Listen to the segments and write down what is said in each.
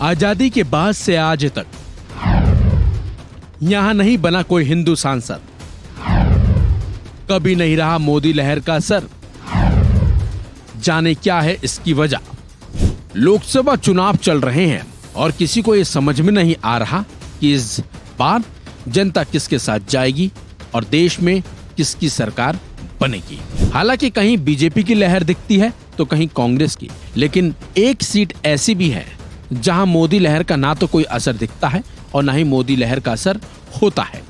आजादी के बाद से आज तक यहां नहीं बना कोई हिंदू सांसद। कभी नहीं रहा मोदी लहर का असर। जाने क्या है इसकी वजह। लोकसभा चुनाव चल रहे हैं और किसी को यह समझ में नहीं आ रहा कि इस बार जनता किसके साथ जाएगी और देश में किसकी सरकार बनेगी। हालांकि कहीं बीजेपी की लहर दिखती है तो कहीं कांग्रेस की, लेकिन एक सीट ऐसी भी है जहां मोदी लहर का ना तो कोई असर दिखता है और ना ही मोदी लहर का असर होता है।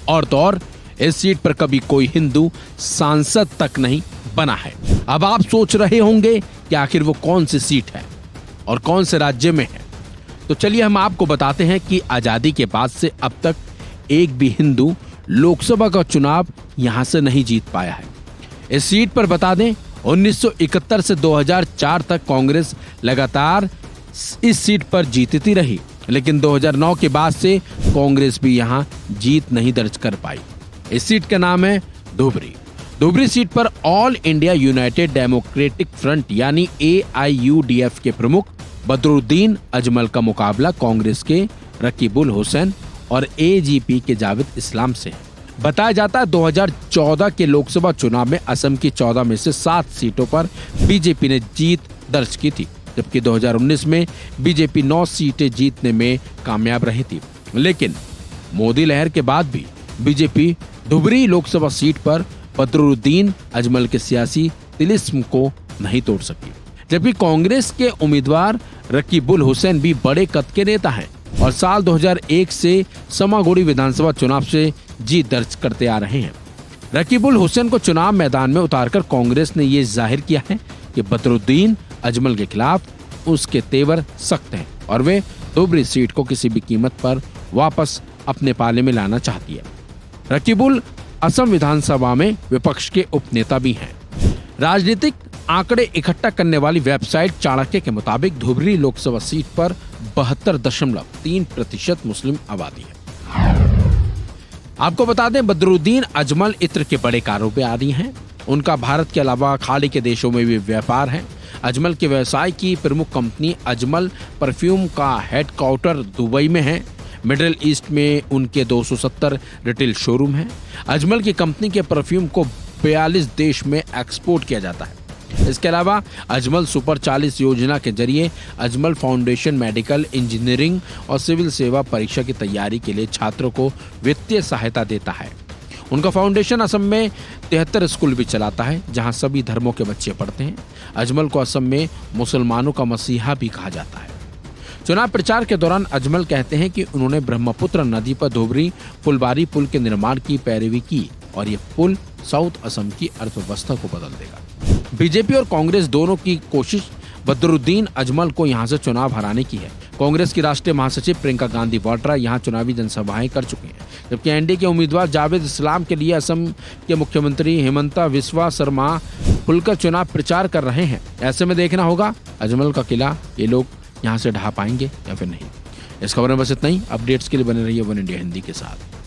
और तो और इस सीट पर कभी कोई हिंदू सांसद तक नहीं बना है। अब आप सोच रहे होंगे कि आखिर वो कौन सी सीट है और कौन से राज्य में है। तो चलिए हम आपको बताते हैं कि आजादी के बाद से अब तक एक भी हिंदू लोकसभा का चुनाव यहां से नहीं जीत पाया है। इस सीट पर बता दें 1971 से 2004 तक कांग्रेस लगातार इस सीट पर जीतती रही, लेकिन 2009 के बाद से कांग्रेस भी यहां जीत नहीं दर्ज कर पाई। इस सीट का नाम है धुबरी। धुबरी सीट पर all India United democratic front यानी AIUDF के प्रमुख बदरुद्दीन अजमल का मुकाबला कांग्रेस के रकीबुल हुसैन और AGP के जावेद इस्लाम से है। बताया जाता है 2014 के लोकसभा चुनाव में असम की 14 में से 7 सीटों पर बीजेपी ने जीत दर्ज की थी, जबकि 2019 में बीजेपी 9 सीटें जीतने में कामयाब रही थी। लेकिन मोदी लहर के बाद भी बीजेपी धुबरी लोकसभा सीट पर बदरुद्दीन अजमल के सियासी तिलिस्म को नहीं तोड़ सकी, जबकि कांग्रेस के उम्मीदवार रकीबुल हुसैन भी बड़े कद के नेता हैं और साल 2001 से समागोड़ी विधानसभा चुनाव से जीत दर्ज करते आ रहे हैं। रकीबुल हुसैन को चुनाव मैदान में उतारकर कांग्रेस ने ये जाहिर किया है कि बदरुद्दीन अजमल के खिलाफ उसके तेवर सख्त हैं और वे धुबरी सीट को किसी भी कीमत पर वापस अपने पाले में लाना चाहती है। रकीबुल असम विधानसभा में विपक्ष के उपनेता भी हैं। राजनीतिक आंकड़े इकट्ठा करने वाली वेबसाइट चाणक्य के मुताबिक धुबरी लोकसभा सीट पर 72.3% मुस्लिम आबादी है। आपको बता दें बदरुद्दीन अजमल इत्र के बड़े कारोबारी हैं। उनका भारत के अलावा खाड़ी के देशों में भी व्यापार है। अजमल के व्यवसाय की प्रमुख कंपनी अजमल परफ्यूम का हेडक्वार्टर दुबई में है। मिडिल ईस्ट में उनके 270 रिटेल शोरूम हैं। अजमल की कंपनी के परफ्यूम को 42 देश में एक्सपोर्ट किया जाता है। इसके अलावा अजमल सुपर 40 योजना के जरिए अजमल फाउंडेशन मेडिकल, इंजीनियरिंग और सिविल सेवा परीक्षा की तैयारी के लिए छात्रों को वित्तीय सहायता देता है। उनका फाउंडेशन असम में 73 स्कूल भी चलाता है, जहां सभी धर्मों के बच्चे पढ़ते हैं। अजमल को असम में मुसलमानों का मसीहा भी कहा जाता है। चुनाव प्रचार के दौरान अजमल कहते हैं कि उन्होंने ब्रह्मपुत्र नदी पर धुबरी फुलबारी पुल के निर्माण की पैरवी की और ये पुल साउथ असम की अर्थव्यवस्था को बदल देगा। बीजेपी और कांग्रेस दोनों की कोशिश बदरुद्दीन अजमल को यहां से चुनाव हराने की है। कांग्रेस की राष्ट्रीय महासचिव प्रियंका गांधी वाड्रा यहां चुनावी जनसभाएं कर चुके हैं, जबकि एनडीए के उम्मीदवार जावेद इस्लाम के लिए असम के मुख्यमंत्री हिमंता बिस्वा शर्मा खुलकर चुनाव प्रचार कर रहे हैं। ऐसे में देखना होगा अजमल का किला ये लोग यहाँ से ढहा पाएंगे या फिर नहीं। इस खबर में बस इतना ही। अपडेट्स के लिए बने रहिए वन इंडिया हिंदी के साथ।